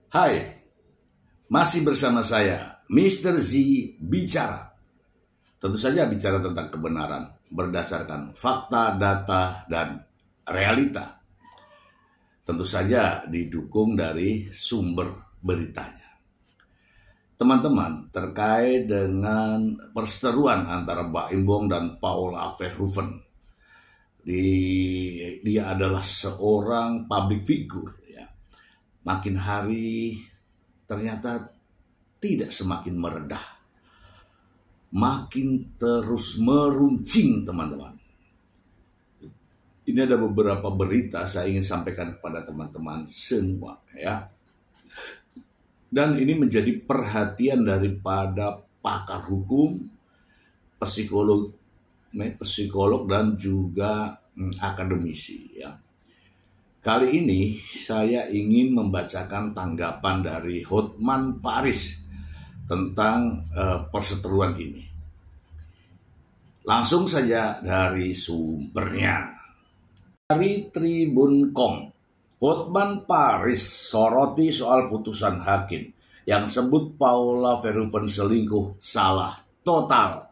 Hai, masih bersama saya, Mr. Z Bicara. Tentu saja bicara tentang kebenaran berdasarkan fakta, data, dan realita. Tentu saja didukung dari sumber beritanya. Teman-teman, terkait dengan perseteruan antara Baim Bong dan Paula Verhoeven. Dia adalah seorang public figure. Makin hari ternyata tidak semakin meredah, makin terus meruncing, teman-teman. Ini ada beberapa berita saya ingin sampaikan kepada teman-teman semua, ya. Dan ini menjadi perhatian daripada pakar hukum, psikolog dan juga akademisi, ya. Kali ini saya ingin membacakan tanggapan dari Hotman Paris tentang perseteruan ini. Langsung saja dari sumbernya. Dari Tribun.com, Hotman Paris soroti soal putusan hakim yang sebut Paula Verhoeven selingkuh salah total.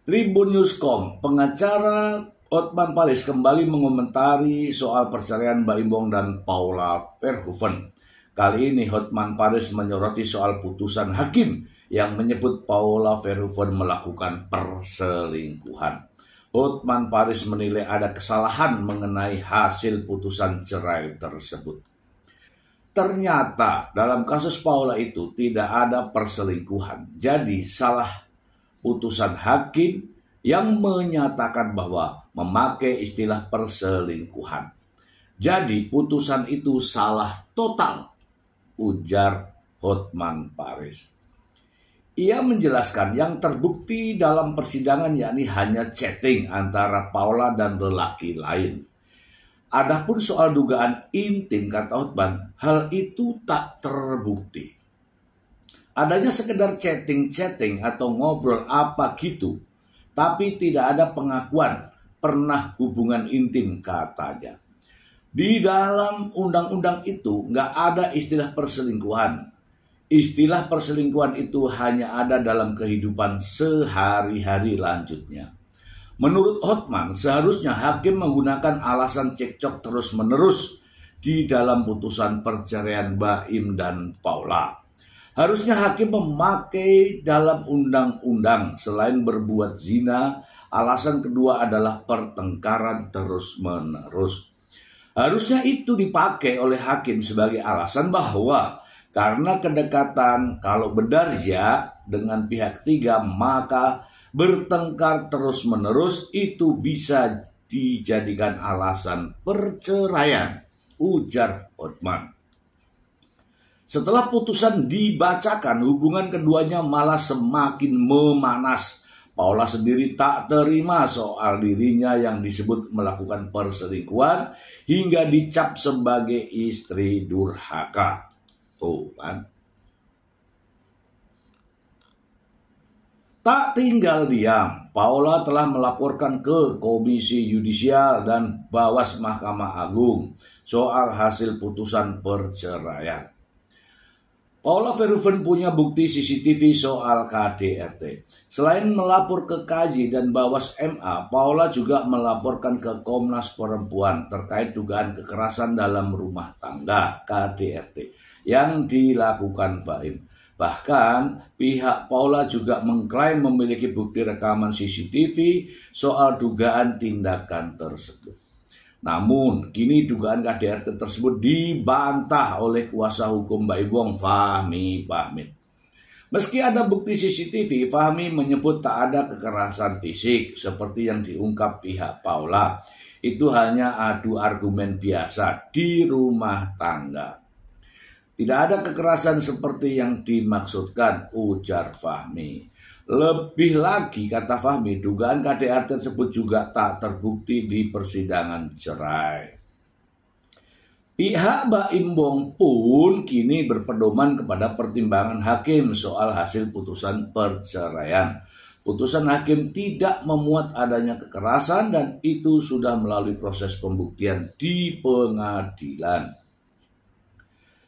Tribun.com, pengacara Hotman Paris kembali mengomentari soal perceraian Baim Bong dan Paula Verhoeven. Kali ini Hotman Paris menyoroti soal putusan hakim yang menyebut Paula Verhoeven melakukan perselingkuhan. Hotman Paris menilai ada kesalahan mengenai hasil putusan cerai tersebut. Ternyata dalam kasus Paula itu tidak ada perselingkuhan. Jadi salah putusan hakim yang menyatakan bahwa memakai istilah perselingkuhan. Jadi putusan itu salah total, ujar Hotman Paris. Ia menjelaskan yang terbukti dalam persidangan yakni hanya chatting antara Paula dan lelaki lain. Adapun soal dugaan intim, kata Hotman, hal itu tak terbukti. Adanya sekedar chatting atau ngobrol apa gitu, tapi tidak ada pengakuan pernah hubungan intim, katanya. Di dalam undang-undang itu nggak ada istilah perselingkuhan. Istilah perselingkuhan itu hanya ada dalam kehidupan sehari-hari lanjutnya. Menurut Hotman, seharusnya hakim menggunakan alasan cekcok terus-menerus di dalam putusan perceraian Baim dan Paula. Harusnya hakim memakai dalam undang-undang selain berbuat zina, alasan kedua adalah pertengkaran terus-menerus. Harusnya itu dipakai oleh hakim sebagai alasan bahwa karena kedekatan, kalau benar ya dengan pihak ketiga, maka bertengkar terus-menerus itu bisa dijadikan alasan perceraian, ujar Hotman. Setelah putusan dibacakan, hubungan keduanya malah semakin memanas. Paula sendiri tak terima soal dirinya yang disebut melakukan perselingkuhan hingga dicap sebagai istri durhaka. Tuh kan. Tak tinggal diam, Paula telah melaporkan ke Komisi Yudisial dan Bawas Mahkamah Agung soal hasil putusan perceraian. Paula Verhoeven punya bukti CCTV soal KDRT. Selain melapor ke KJ dan Bawas MA, Paula juga melaporkan ke Komnas Perempuan terkait dugaan kekerasan dalam rumah tangga KDRT yang dilakukan Baim. Bahkan pihak Paula juga mengklaim memiliki bukti rekaman CCTV soal dugaan tindakan tersebut. Namun, kini dugaan KDRT tersebut dibantah oleh kuasa hukum Baim Bong, Fahmi Bahmid. Meski ada bukti CCTV, Fahmi menyebut tak ada kekerasan fisik seperti yang diungkap pihak Paula. Itu hanya adu argumen biasa di rumah tangga. Tidak ada kekerasan seperti yang dimaksudkan, ujar Fahmi. Lebih lagi, kata Fahmi, dugaan KDRT tersebut juga tak terbukti di persidangan cerai. Pihak Baim Bong pun kini berpedoman kepada pertimbangan hakim soal hasil putusan perceraian. Putusan hakim tidak memuat adanya kekerasan dan itu sudah melalui proses pembuktian di pengadilan.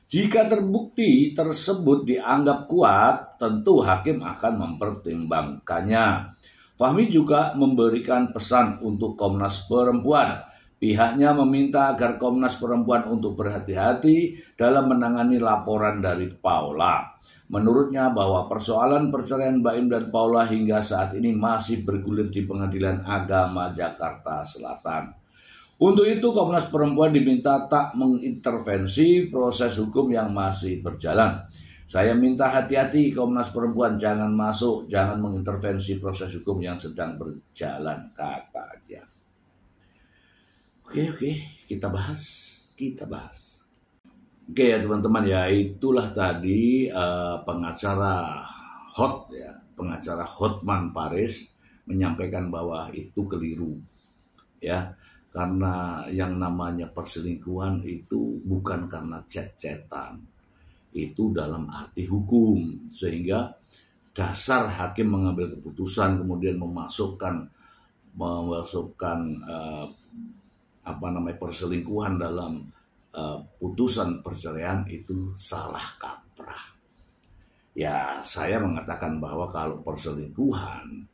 Jika terbukti tersebut dianggap kuat, tentu hakim akan mempertimbangkannya. Fahmi juga memberikan pesan untuk Komnas Perempuan. Pihaknya meminta agar Komnas Perempuan untuk berhati-hati dalam menangani laporan dari Paula. Menurutnya bahwa persoalan perceraian Baim dan Paula hingga saat ini masih bergulir di Pengadilan Agama Jakarta Selatan. Untuk itu Komnas Perempuan diminta tak mengintervensi proses hukum yang masih berjalan. Saya minta hati-hati Komnas Perempuan, jangan mengintervensi proses hukum yang sedang berjalan, kata dia. Oke, kita bahas. Oke ya teman-teman ya, itulah tadi pengacara Hotman Paris menyampaikan bahwa itu keliru ya. Karena yang namanya perselingkuhan itu bukan karena chat-chatan. Itu dalam arti hukum. Sehingga dasar hakim mengambil keputusan kemudian memasukkan perselingkuhan dalam putusan perceraian itu salah kaprah. Ya, saya mengatakan bahwa kalau perselingkuhan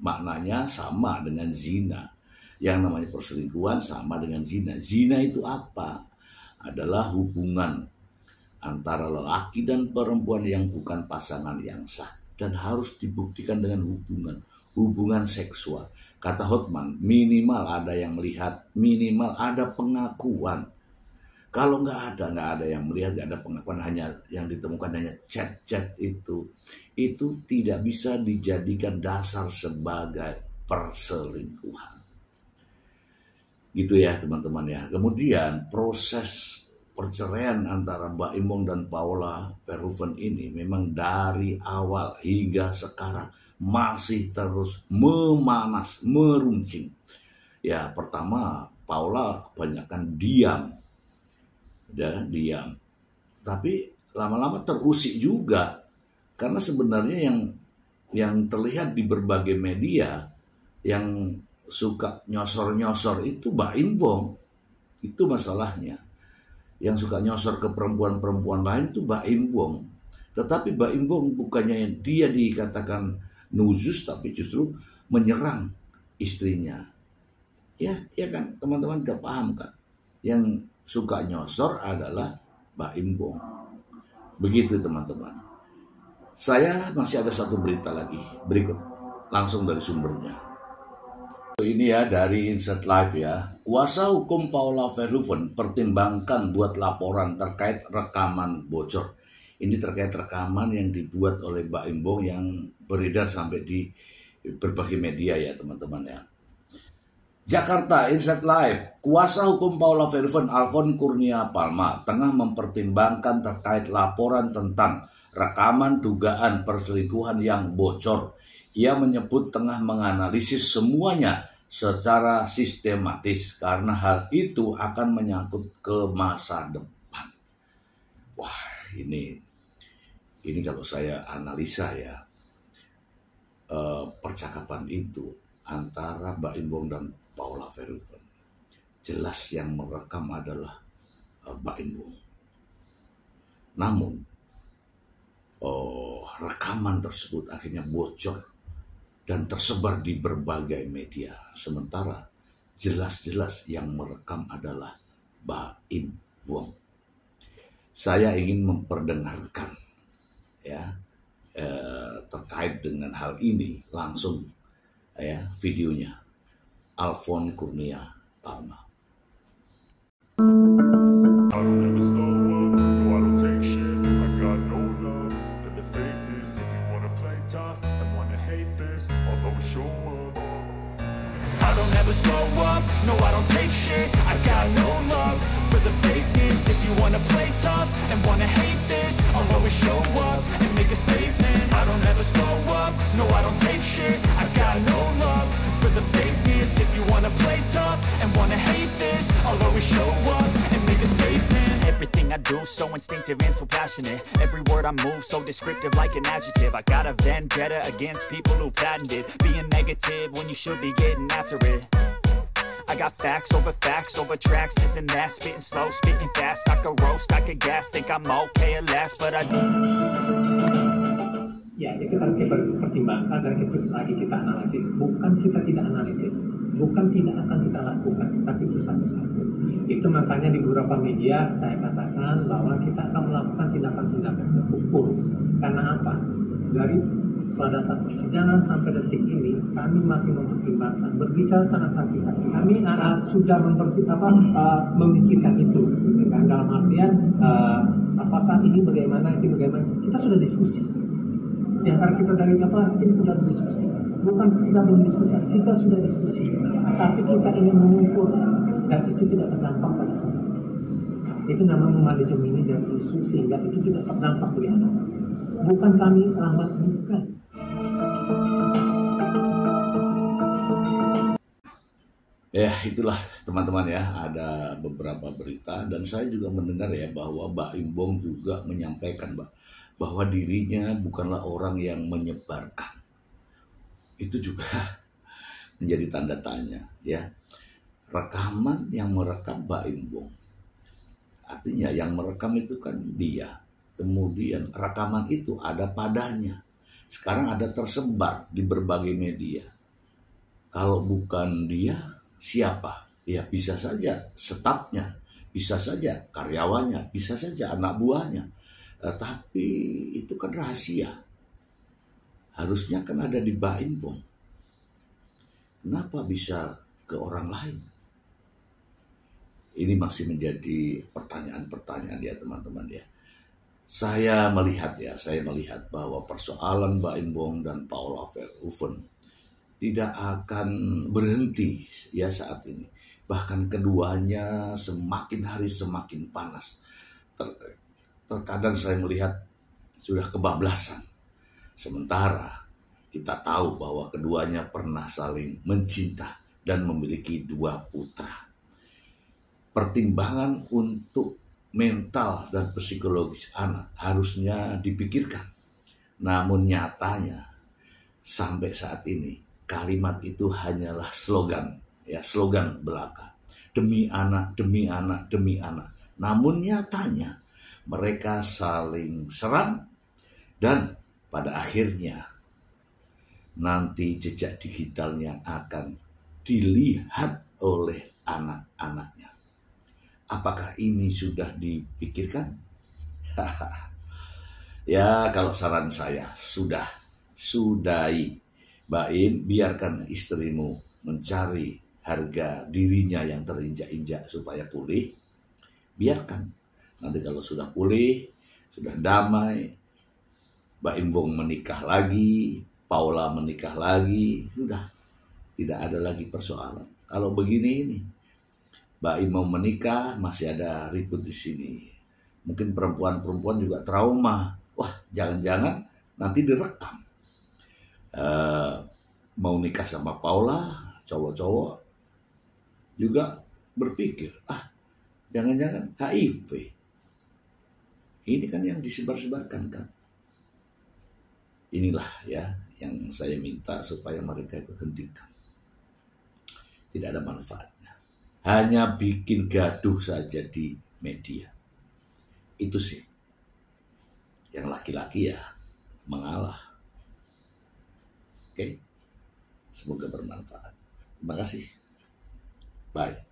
maknanya sama dengan zina. Yang namanya perselingkuhan sama dengan zina. Zina itu apa? Adalah hubungan antara lelaki dan perempuan yang bukan pasangan yang sah. Dan harus dibuktikan dengan hubungan seksual. Kata Hotman, minimal ada yang melihat, minimal ada pengakuan. Kalau nggak ada yang melihat, nggak ada pengakuan, hanya yang ditemukan hanya chat-chat itu tidak bisa dijadikan dasar sebagai perselingkuhan. Gitu ya teman-teman ya. Kemudian proses perceraian antara Baim Wong dan Paula Verhoeven ini memang dari awal hingga sekarang masih terus memanas, meruncing. Ya, pertama Paula kebanyakan diam. Tapi lama-lama terusik juga. Karena sebenarnya yang terlihat di berbagai media yang suka nyosor-nyosor itu Baim Wong. Itu masalahnya. Yang suka nyosor ke perempuan-perempuan lain itu Baim Wong. Tetapi Baim Wong bukannya dia dikatakan nuzus, tapi justru menyerang istrinya. Ya kan, teman-teman udah paham kan? Yang suka nyosor adalah Baim Wong. Begitu teman-teman. Saya masih ada satu berita lagi. Berikut, langsung dari sumbernya. Ini ya dari Insert Live ya. Kuasa hukum Paula Verhoeven pertimbangkan buat laporan terkait rekaman bocor. Ini terkait rekaman yang dibuat oleh Baim Wong yang beredar sampai di berbagai media ya teman-teman ya. Jakarta Insert Live. Kuasa hukum Paula Verhoeven Alfon Kurnia Palma tengah mempertimbangkan terkait laporan tentang rekaman dugaan perselingkuhan yang bocor. Ia menyebut tengah menganalisis semuanya secara sistematis karena hal itu akan menyangkut ke masa depan. Wah, ini kalau saya analisa ya, percakapan itu antara Baim Wong dan Paula Verhoeven, jelas yang merekam adalah Baim Wong. Namun rekaman tersebut akhirnya bocor dan tersebar di berbagai media. Sementara jelas-jelas yang merekam adalah Baim Wong. Saya ingin memperdengarkan ya terkait dengan hal ini langsung ya videonya Alfon Kurnia Palma. Slow up, no I don't take shit. I got no love for the fakeness. If you wanna play tough and wanna hate this, I'll always show up and make a statement. I don't ever slow up, no I don't take shit. I got no love for the fakeness. If you wanna play tough and wanna hate this, I'll always show up and make a statement. Everything I do so instinctive and so passionate. Every word I move so descriptive like an adjective. I got a vendetta against people who patented being negative when you should be getting after it. I got facts over tracks, this and that, spitting slow, spitting fast. I could roast, I could gas, think I'm okay at last, but I... Ya, itu kan kita pertimbangkan dan itu lagi kita analisis. Bukan kita tidak analisis, bukan tidak akan kita lakukan, tapi itu satu-satu. Itu makanya di beberapa media saya katakan bahwa kita akan melakukan tindakan-tindakan terukur. Karena apa? Dari pada saat persidangan sampai detik ini, kami masih mempertimbangkan, berbicara sangat hati-hati. Kami sudah memikirkan itu, gitu kan? Dalam artian apakah ini bagaimana, itu bagaimana? Kita sudah diskusi. Di antara kita dari tim sudah berdiskusi, bukan kita belum diskusi, kita sudah diskusi, tapi kita ingin mengukur dan itu tidak terdampak pada anak. Itu namanya manajemen ini dari isu sehingga itu tidak terdampak di anak. Bukan kami alamat, bukan. Ya, itulah teman-teman ya, ada beberapa berita dan saya juga mendengar ya bahwa Baim Bong juga menyampaikan bahwa dirinya bukanlah orang yang menyebarkan. Itu juga menjadi tanda tanya ya. Rekaman yang merekam Baim Bong, artinya yang merekam itu kan dia. Kemudian rekaman itu ada padanya. Sekarang ada tersebar di berbagai media. Kalau bukan dia, siapa? Ya bisa saja stafnya, bisa saja karyawannya, bisa saja anak buahnya. Tapi itu kan rahasia. Harusnya kan ada di Baim Bong. Kenapa bisa ke orang lain? Ini masih menjadi pertanyaan-pertanyaan ya teman-teman ya. Saya melihat bahwa persoalan Baim Bong dan Paula Verhoeven tidak akan berhenti ya saat ini. Bahkan keduanya semakin hari semakin panas. Terkadang saya melihat sudah kebablasan. Sementara kita tahu bahwa keduanya pernah saling mencinta dan memiliki 2 putra. Pertimbangan untuk mental dan psikologis anak harusnya dipikirkan. Namun nyatanya sampai saat ini kalimat itu hanyalah slogan belaka. Demi anak, demi anak, demi anak. Namun nyatanya mereka saling serang dan pada akhirnya nanti jejak digitalnya akan dilihat oleh anak-anaknya. Apakah ini sudah dipikirkan? Ya, kalau saran saya sudahi. Baim, biarkan istrimu mencari harga dirinya yang terinjak-injak supaya pulih. Biarkan. Nanti kalau sudah pulih, sudah damai, Baim Bong menikah lagi, Paula menikah lagi, sudah tidak ada lagi persoalan. Kalau begini ini, Baim mau menikah, masih ada ribut di sini. Mungkin perempuan-perempuan juga trauma. Wah, jangan-jangan nanti direkam. Mau nikah sama Paula, cowok-cowok juga berpikir, jangan-jangan HIV. Ini kan yang disebar-sebarkan kan. Inilah ya yang saya minta supaya mereka itu hentikan. Tidak ada manfaatnya. Hanya bikin gaduh saja di media. Itu sih. Yang laki-laki ya mengalah. Oke. Semoga bermanfaat. Terima kasih. Bye.